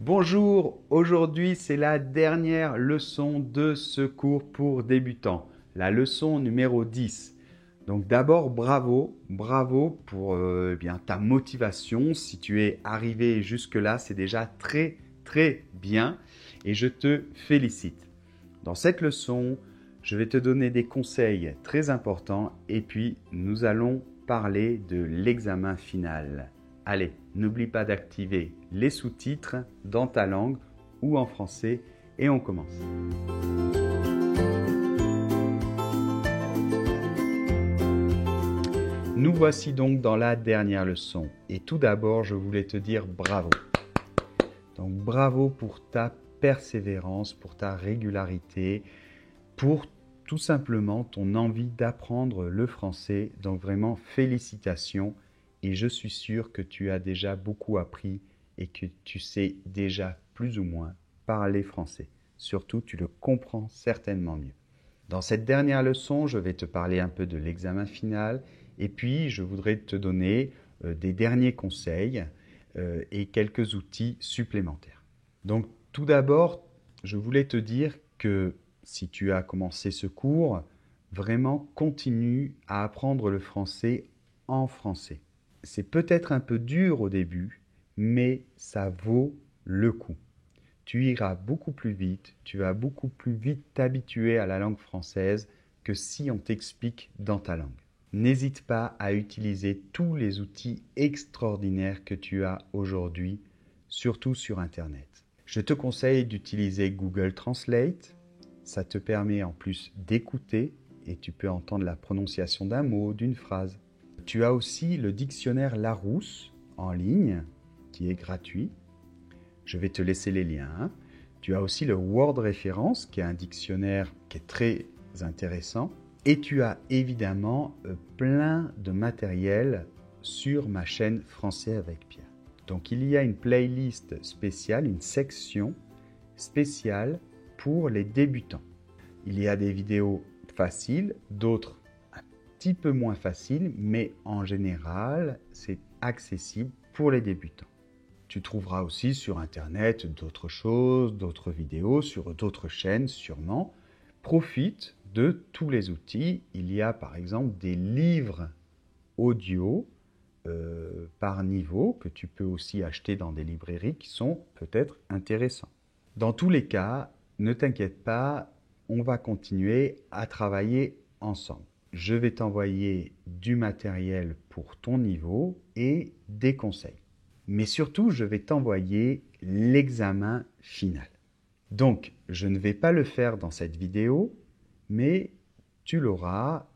Bonjour, aujourd'hui c'est la dernière leçon de ce cours pour débutants, la leçon numéro 10. Donc d'abord bravo pour bien, ta motivation. Si tu es arrivé jusque-là, c'est déjà très bien et je te félicite. Dans cette leçon, je vais te donner des conseils très importants et puis nous allons parler de l'examen final. Allez, n'oublie pas d'activer les sous-titres dans ta langue ou en français et on commence. Nous voici donc dans la dernière leçon et tout d'abord je voulais te dire bravo. Donc bravo pour ta persévérance, pour ta régularité, pour tout simplement ton envie d'apprendre le français. Donc vraiment félicitations. Et je suis sûr que tu as déjà beaucoup appris et que tu sais déjà plus ou moins parler français. Surtout, tu le comprends certainement mieux. Dans cette dernière leçon, je vais te parler un peu de l'examen final et puis je voudrais te donner des derniers conseils et quelques outils supplémentaires. Donc tout d'abord, je voulais te dire que si tu as commencé ce cours, vraiment continue à apprendre le français en français. C'est peut-être un peu dur au début, mais ça vaut le coup. Tu iras beaucoup plus vite, tu vas beaucoup plus vite t'habituer à la langue française que si on t'explique dans ta langue. N'hésite pas à utiliser tous les outils extraordinaires que tu as aujourd'hui, surtout sur Internet. Je te conseille d'utiliser Google Translate. Ça te permet en plus d'écouter et tu peux entendre la prononciation d'un mot, d'une phrase. Tu as aussi le dictionnaire Larousse en ligne qui est gratuit. Je vais te laisser les liens. Tu as aussi le Word Référence qui est un dictionnaire qui est très intéressant. Et tu as évidemment plein de matériel sur ma chaîne Français avec Pierre. Donc il y a une playlist spéciale, une section spéciale pour les débutants. Il y a des vidéos faciles, d'autres un petit peu moins faciles, mais en général, c'est accessible pour les débutants. Tu trouveras aussi sur Internet d'autres choses, d'autres vidéos, sur d'autres chaînes sûrement. Profite de tous les outils. Il y a par exemple des livres audio par niveau que tu peux aussi acheter dans des librairies qui sont peut-être intéressants. Dans tous les cas, ne t'inquiète pas, on va continuer à travailler ensemble. Je vais t'envoyer du matériel pour ton niveau et des conseils. Mais surtout, je vais t'envoyer l'examen final. Donc, je ne vais pas le faire dans cette vidéo, mais tu l'auras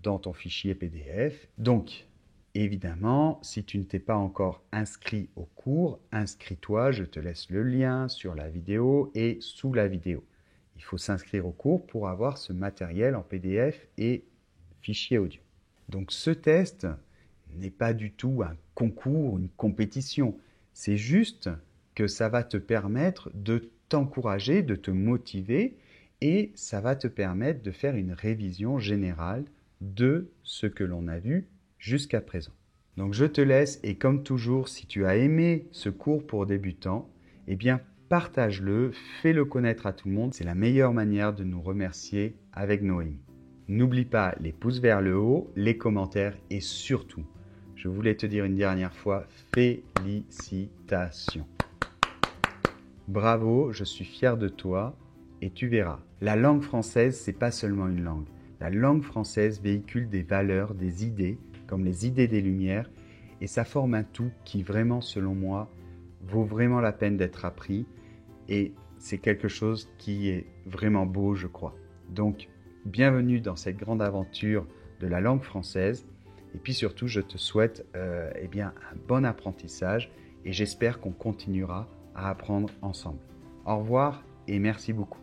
dans ton fichier PDF. Donc, évidemment, si tu ne t'es pas encore inscrit au cours, inscris-toi, je te laisse le lien sur la vidéo et sous la vidéo. Il faut s'inscrire au cours pour avoir ce matériel en PDF et fichier audio. Donc ce test n'est pas du tout un concours, une compétition. C'est juste que ça va te permettre de t'encourager, de te motiver et ça va te permettre de faire une révision générale de ce que l'on a vu jusqu'à présent. Donc je te laisse et comme toujours, si tu as aimé ce cours pour débutants, eh bien partage-le, fais-le connaître à tout le monde. C'est la meilleure manière de nous remercier avec Noémie. N'oublie pas les pouces vers le haut, les commentaires et surtout, je voulais te dire une dernière fois, félicitations. Bravo, je suis fier de toi et tu verras. La langue française, c'est pas seulement une langue. La langue française véhicule des valeurs, des idées, comme les idées des Lumières, et ça forme un tout qui vraiment, selon moi, vaut vraiment la peine d'être appris, et c'est quelque chose qui est vraiment beau, je crois. Donc, bienvenue dans cette grande aventure de la langue française, et puis surtout, je te souhaite un bon apprentissage, et j'espère qu'on continuera à apprendre ensemble. Au revoir, et merci beaucoup.